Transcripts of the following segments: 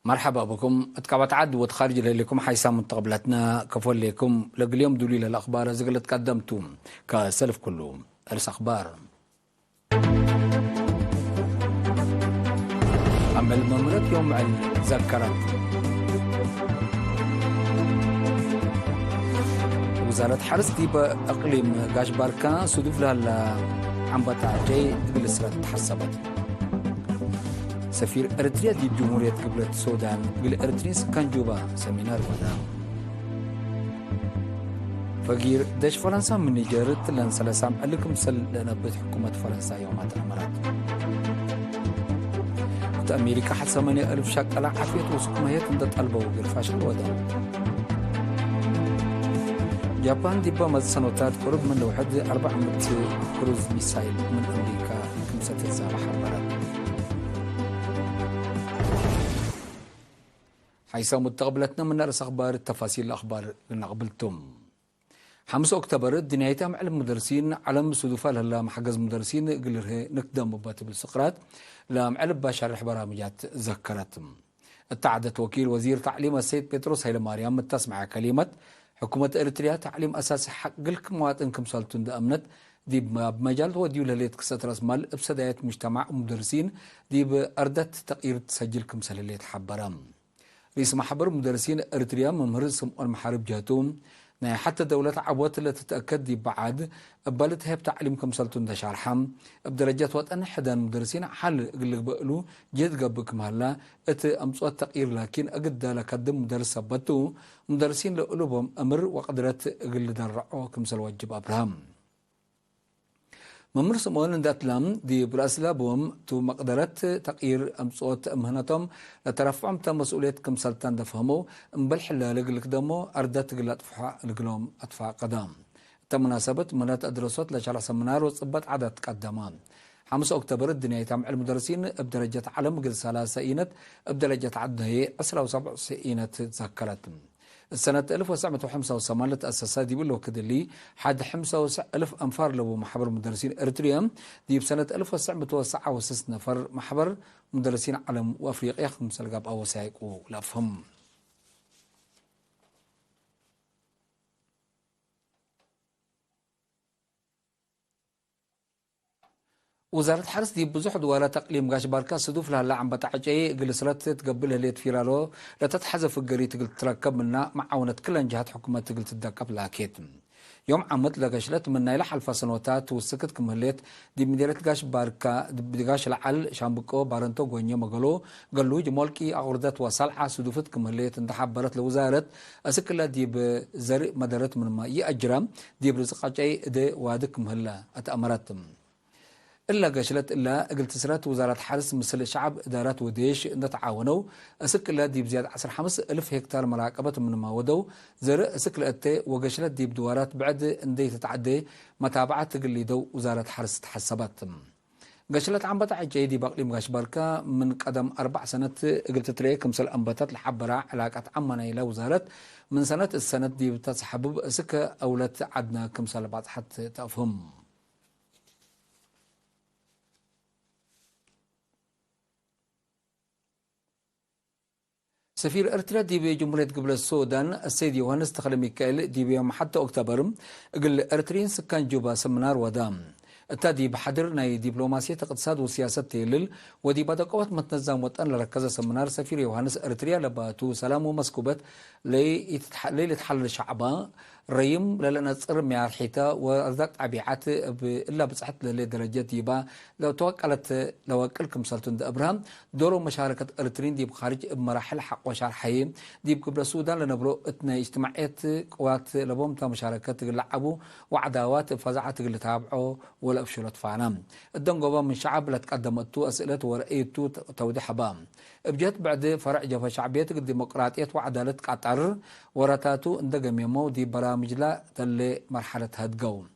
مرحبا بكم. اتكابت عد وتخارج لكم حيسام متقبلتنا كفول لكم لقليوم دولي الأخبار زقلت قدمتم كسلف كله أرس أخبار أما المملك يوم ذكرت وزارة حرس ديبا أقليم قاش باركان صدوف لها عم بتاعجي بالإسرات تحسبت سفير أريتريا دي جمهورية قبلة السودان بالأريتريا سكان جوبا سمينار ودام فقير داش فرنسا من نيجيرت لان سلاسام ألكم سل لنبت حكومة فرنسا يومات الأمارات أمريكا حد 8,000 شكل عافية وسكمية تندت قلبه وقرفاش الودام يابان ديبا مدسنوتات قرب من لوحد 400 كروز ميسايل من أمريكا كمسة الزابح البلد حيث متقبلتنا من رأس أخبار التفاصيل الأخبار نقبلتم 5 أكتوبر دنيايتها مع المدرسين علم صدوفة لها محجز مدرسين قلره نقدم ببات بالسقرات لمعلب باشر برامجات ذكرتهم اتعدت وكيل وزير تعليم السيد بيتروس هيل ماريام تسمع كلمة حكومة إريتريا تعليم أساس حق لكم مواطنكم سالتون أمنت دي بمجال وديو لليت قصة راس مال بسدايات مجتمع ومدرسين دي بأردت تقيير تسجلكم سلليت حبرام رئيس محبر مدرسين إريتريا ممهر سمؤن محارب جاتوم حتى دولة عبوات اللي تتأكد دي بعد قبلت هي بتعليمكم سلطون دشارحم بدرجات وطن حدا مدرسين حل قلق بقلو جيد قبكم هلا ات امصوات تقيير لكن اقد لكدم مدرس سبتو مدرسين لقلوبهم امر وقدرت قل درعو كمسل واجب ابراهام ممر سموان ذات لام دي براسلا بوم تو مقدرات تقيير امصوت مهنتهم لترفعهم تم مسؤوليه كمسلتان دفهمو مبلح لقلك دمو اردت قل اطفاء لقلهم اطفاء قدام تمناسبة منات ادرسوت لشرح سمنار وصبت عدد قدامان 5 أكتوبر الدنيا يتعمل المدرسين بدرجة علم قل 3 سئينت بدرجة عدها 17 سئينت تذكرت السنة 1985 تأسست دي بلو كده لي حد 5,000 أنفار لو محبر مدرسين إريتريا دي بسنة 1969 نفر محبر مدرسين علم وأفريقيا 5 لقاب أو سايق ولافهم وزارة حرس دي بزح دوالة تقليم قاش باركا صدوف لها اللي عم بتعجي قلسلت تقبلها ليت فيرالو لا تتحذف القري تقل تركب منا معاونة كل جهات حكومة تقل تدكب لاكيت يوم عمت لقاشلت منا يلح الفصنوتات والسكت كمهليت دي مديرة قاش باركا دي قاش العل شامبكو بارنتو غونيو مغلو قالو جمالكي أغردت وصالحة صدوفت كمهليت انتحبرت لوزارة أسكلا دي بزرق مدارت من ما يأجرم دي برزقاجي دي وادك مهلا أتأمرتم إلا قشلت إلا قلت سرات وزارة حرس مثل الشعب إدارات وديش نتعاونوا أسكلا دي بزيادة 15,000 هكتار مراقبة من ما ودو زر أسكلا أتي وقشلت دي بدوارات بعد اندي تتعدي متابعة تقلي دو وزارة حرس تحسبات قشلت عم بتاع جيدي باقلي مغاش باركا من قدم 4 سنة قلت تريك مثل أنبتات الحبرة علاقة عمنا إلى وزارة من سنة السنة دي بتسحبب أسكا أولت عدنا كمسال بعض حتى تفهم سفير إريتريا دي بجمهورية قبل السودان السيد يوهانس تخلي ميكائيل دي بيوم حتى أكتوبر قل إريتريين سكان جوبا سمنار ودام التادي بحضر ناي دبلوماسية اقتصاد وسياسة تيلل ودي بعد قوات متنظم وطن لركز سمنار سفير يوهانس إريتريا لباتو سلام ومسكوبت لي يتحل شعبا ريم لأن تصير مع الحيطة وأرزاق عبيعات إلا بصحة لدرجة يبا لو توكلت لو أكلكم سلطان أبراهام دوروا مشاركة إريتريين دي بخارج بمراحل حق وشرحية دي بقبل السودان لنبرو اتنا اجتماعيات قوات لبوم مشاركة لعبوا وعداوات فزعات اللي تابعوا ولا أفشلت فعنام الدنقوبة من شعب لتقدمتو أسئلة ورأيتو توضيح بام بجات بعد فرع جفا شعبية الديمقراطية وعدالة قطر ورتاتو اندقم يمو دي برامج لا تلي مرحلة هدقوم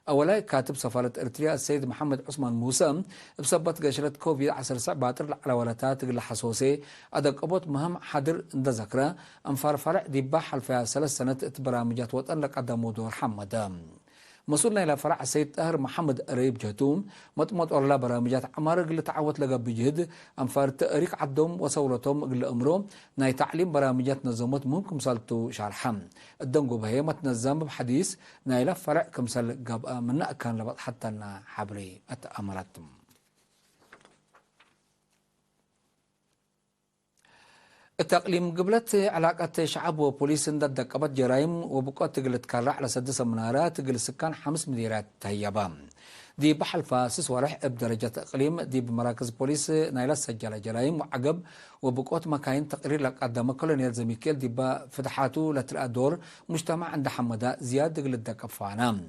أولا كاتب سفارة إريتريا السيد محمد عثمان موسى بسبت قشرة كوفيد 19 باتر على ولاتات اللي حسوسي أدق أبوت مهم حدر اند ذكرى أنفار فرع دي بحل فيها 3 سنة برامجات وطن لقدموا دور حمد مسؤولنا إلى فرع سيد طاهر محمد قريب جهتوم مطمط أورلا برامجات عمار قل تعوت لقى بجهد أنفار تأريك عدهم وصولتهم قل أمرهم ناي تعليم برامجات نظمت ممكن سالتو شارحم الدنقو بهي متنظم بحديث ناي فرع كمسال قاب من كان لبط حتى حبري أتأمرتم التقليم قبلت علاقة شعب وبوليس ضد قبض جرائم وبقوة تقلت كارع على سدس منارات تقل سكان 5 مديرات تهيبام دي بحل فاسس ورح بدرجة إقليم دي بمراكز بوليس نايلة سجل جرائم وعقب وبقوة مكاين تقرير لك قدام كولونيل زميكيل دي فتحاته لتلقى دور مجتمع عند حمدا زياد قلت دكفانا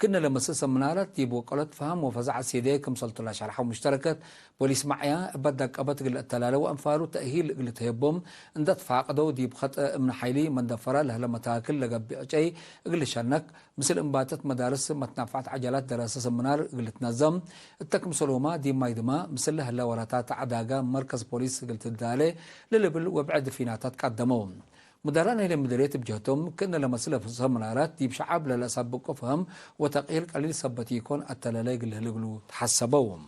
كنا لما سلسة منارات دي بوقلت فهم وفزع سيدي كم سلطة الله شرحة مشتركة بوليس معيا بدك قبط قلت التلالة وأنفارو تأهيل قلت هيبهم اندت فاقدو دي بخط من حيلي من دفرة لها لما تاكل لقب أي قل شنك مثل انباتت مدارس متنافعت عجلات دراسة سمنار قلت نظم التكم سلوما دي مايدما مثل لها لوراتات عداقة مركز بوليس قلت الدالي للبل وبعد فيناتات قدموهم مدرانا إلى مديرية بجهتهم كنا لما سلف سمنارات دي بشعب للا سبقوا فهم وتقيل قليل سبتيكون التلالي قل هلقلو تحسبوهم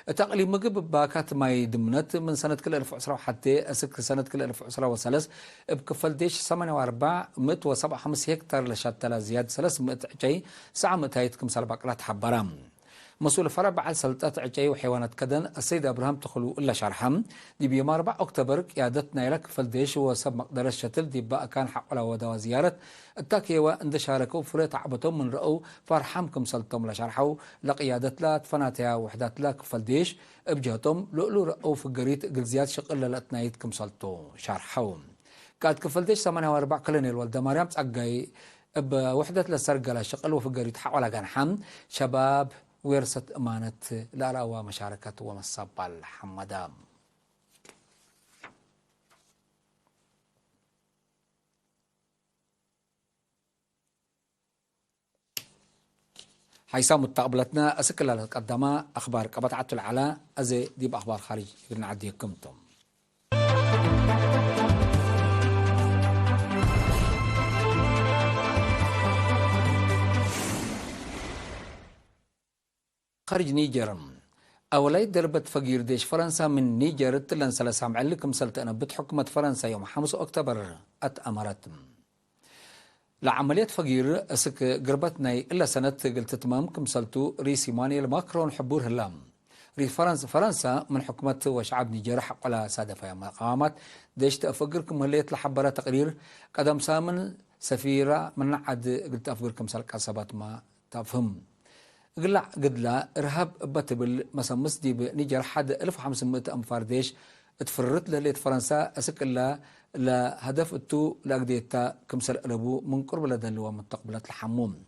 تقليم مجب باكات ماي دمنت من سنة كل 1000 حتى أسك سنة كل 1003 بكفل ديش 475 هكتار لشتى زياد 300 عجي ساعة متايتكم سلبقلات حبرام مسؤول فرع بعد سلطات عجي وحيوانات كدن السيد أبراهام تخلو إلا شرحم دي بيوم 4 أكتوبر قيادتنا لك فلديش وسب مقدار الشتل دي بقى كان حق على ودوا زيارة التاكيوة عند شاركوا فريت عبتهم من رأوا فرحمكم سلطهم لشرحوا لقيادة لا تفناتها وحدات لك فلديش بجهتهم لؤلو رأوا في الجريت قل زياد شقل لأتنايتكم سلطو شرحوا كانت كفلديش 84 كلونيل والده مريم تأجي بوحدة للسرقة شقل وفي الجريت حق كان حمد شباب ورثت أمانة لأرأوا مشاركة ومصاب الحمدام حيث متقبلتنا أسكال القدامى أخبار قبطعة العلاء أزي دي بأخبار خارج نعديكمتم خارج نيجر أولاي دربت فقير ديش فرنسا من نيجر تلن سلسام علكم سلطنة بحكومة فرنسا يوم 5 أكتوبر أتأمرت لعملية فقير أسك قربتنا إلا سنة قلت تمام كم سلطو رئيس إيمانويل ماكرون حبور هلام رئيس فرنسا من حكومة وشعب نيجر حق على سادة في مقامات ديش تأفقركم هلية لحبرة تقرير قدم سامن سفيرة من عد قلت أفقركم سلق عصبات ما تفهم قلع قدلا إرهاب بتبل مسمس دي بنيجر حد 1500 أنفار ديش اتفرت لليت فرنسا أسك إلا لهدف التو لأقديتا كمسر قلبو من قرب لدلوا مستقبلات الحموم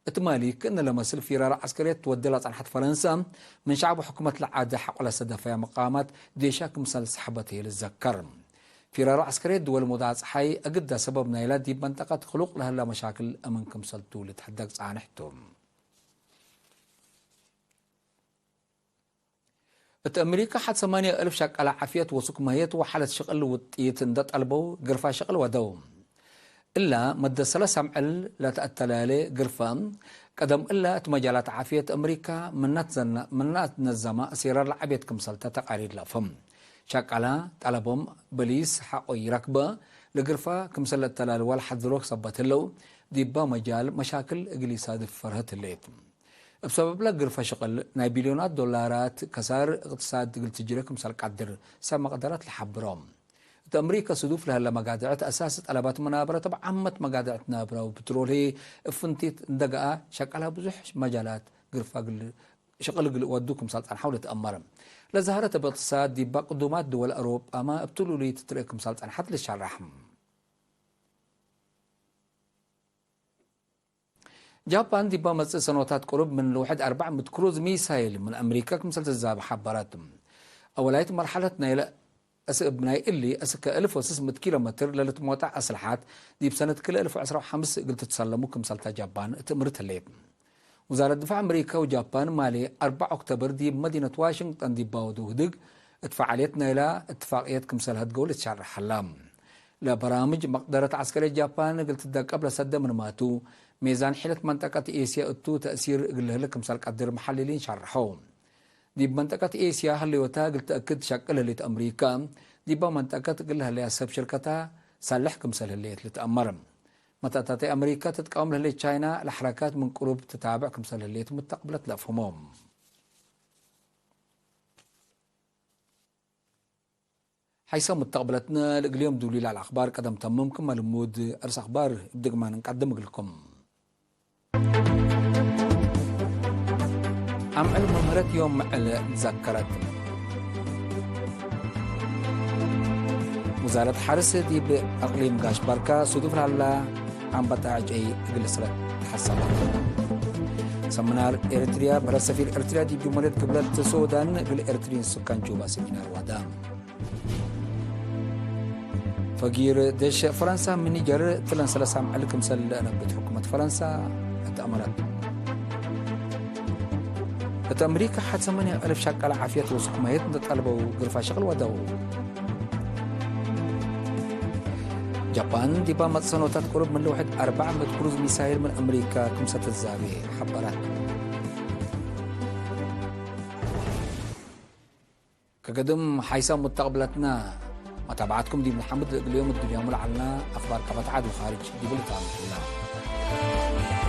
اتمالي كأن لما سل فرارة عسكرية تودلت عن حد فرنسا من شعب حكومة العادة حق على سدفة مقامات ديشا كمسل سحبته للذكر فرارة عسكرية دول مدعس حي أقدها سبب نايلات دي بمنطقة خلق لها مشاكل أمن كمسل تولد حدك عنحتهم أمريكا حد 8000 شق على عافية وسوق مهيت وحالة شغل وطيت اندت قلبو قرفة شغل ودوم إلا مدى سلسة معل لا تأتلالي قرفة قدم إلا مجالات عافية أمريكا منات نزمة أسيرار لعبيت كمسلطة تقارير لفهم شق على طلبهم بليس حقو يركبه لقرفة كمسلة تلال والحد ذروك صبت اللو ديبا مجال مشاكل إقليساد فرهت الليتم بسبب لا قرفة شغل ناي بليونات دولارات كسار اقتصاد قلت تجريكم سالك عدر سام مقدرات لحبرام أمريكا صدوف لها لما قادعت أساس طلبات منابرة طبعا عمت مقادعت نابرة وبترول هي افنتيت دقاء شكلها بزح مجالات قرفة شغل ودوكم سالت عن حول تأمرم لظهرت باقتصاد دي بقدومات دول أوروبا أما ابتلوا لي تتركم سالت عن حد للشعر رحم جابان دي بامس سنوات قرب من الواحد 400 كروز ميسايل من أمريكا كمسلت الزاب حباراتهم أولايت مرحلتنا إلى أسبناي اللي أسك 1600 كيلومتر للتموتع أسلحات دي بسنة كل 1015 قلت تسلموا كمسلت جابان تمرت الليل وزارة الدفاع أمريكا وجابان مالي 4 أكتوبر دي بمدينة واشنطن دي باودو هدق اتفعاليتنا إلى اتفاقية كمسل هتقول تشعر حلام لبرامج مقدرة عسكرية جابان قلت دا قبل سد من ماتو ميزان حيلة منطقة إيسيا اتو تأثير قله لكم سالك قدر محللين شرحوهم دي بمنطقة إيسيا هل يوتا قلت أكد شكل لت أمريكا دي بمنطقة قلها اللي أسب شركتها سالحكم سال اللي تتأمرم متى تاتي أمريكا تتقاوم للي تشاينا الحركات من قلوب تتابعكم سال اللي متقبلت لأفهمهم حيث متقبلتنا اليوم دولي على الأخبار قدم تممكم ملمود أرس أخبار بدق ما نقدم لكم عم علم مهرت يوم تذكرت وزارة حرس دي بأقليم قاش باركا صدوف لها عم بتاعج أي قلسرة حسابات سمنار إريتريا برا سفير إريتريا دي بجمهورية قبلة السودان بالإريتريين سكان جوبا سمينار ودام فقير دش فرنسا من نيجر تلان سلسام عليكم سل نبت حكومة فرنسا اتأمرت أمريكا حد 8,000 شكل عافية وسحميت نتطلبوا غرفة شغل ودو جابان ديبا متصنوتات قرب من لوحد 400 كروز ميسايل من أمريكا كمسة الزابي حبرت كقدم حيث متقبلتنا متابعتكم دي محمد اليوم الدنيا ملعنا أخبار كبت عاد وخارج دي بلتان الله